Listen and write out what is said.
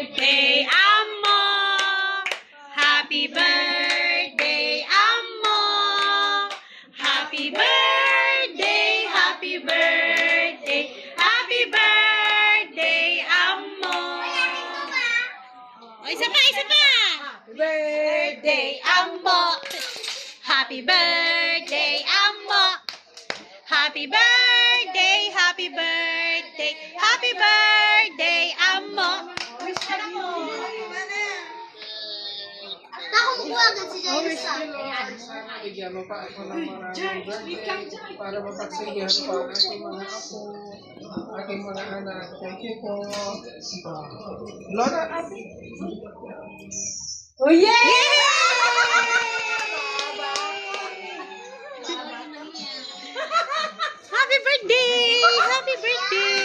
birthday, Amo! Happy birthday, Amo! Happy birthday, happy birthday, happy birthday, Amo! Oh, isa pa, isa pa! Birthday, Amo! Happy birthday, Amo! Happy birthday, happy birthday, happy birthday, Amo! Nakukuha agad si Jairus. Bigyan mo pa ako ng maraming birthday para mapagsigahan pa ang aking mga apo, aking mga anak. Thank you po. Lola, ate. Oh, yeah! Happy birthday! Happy birthday!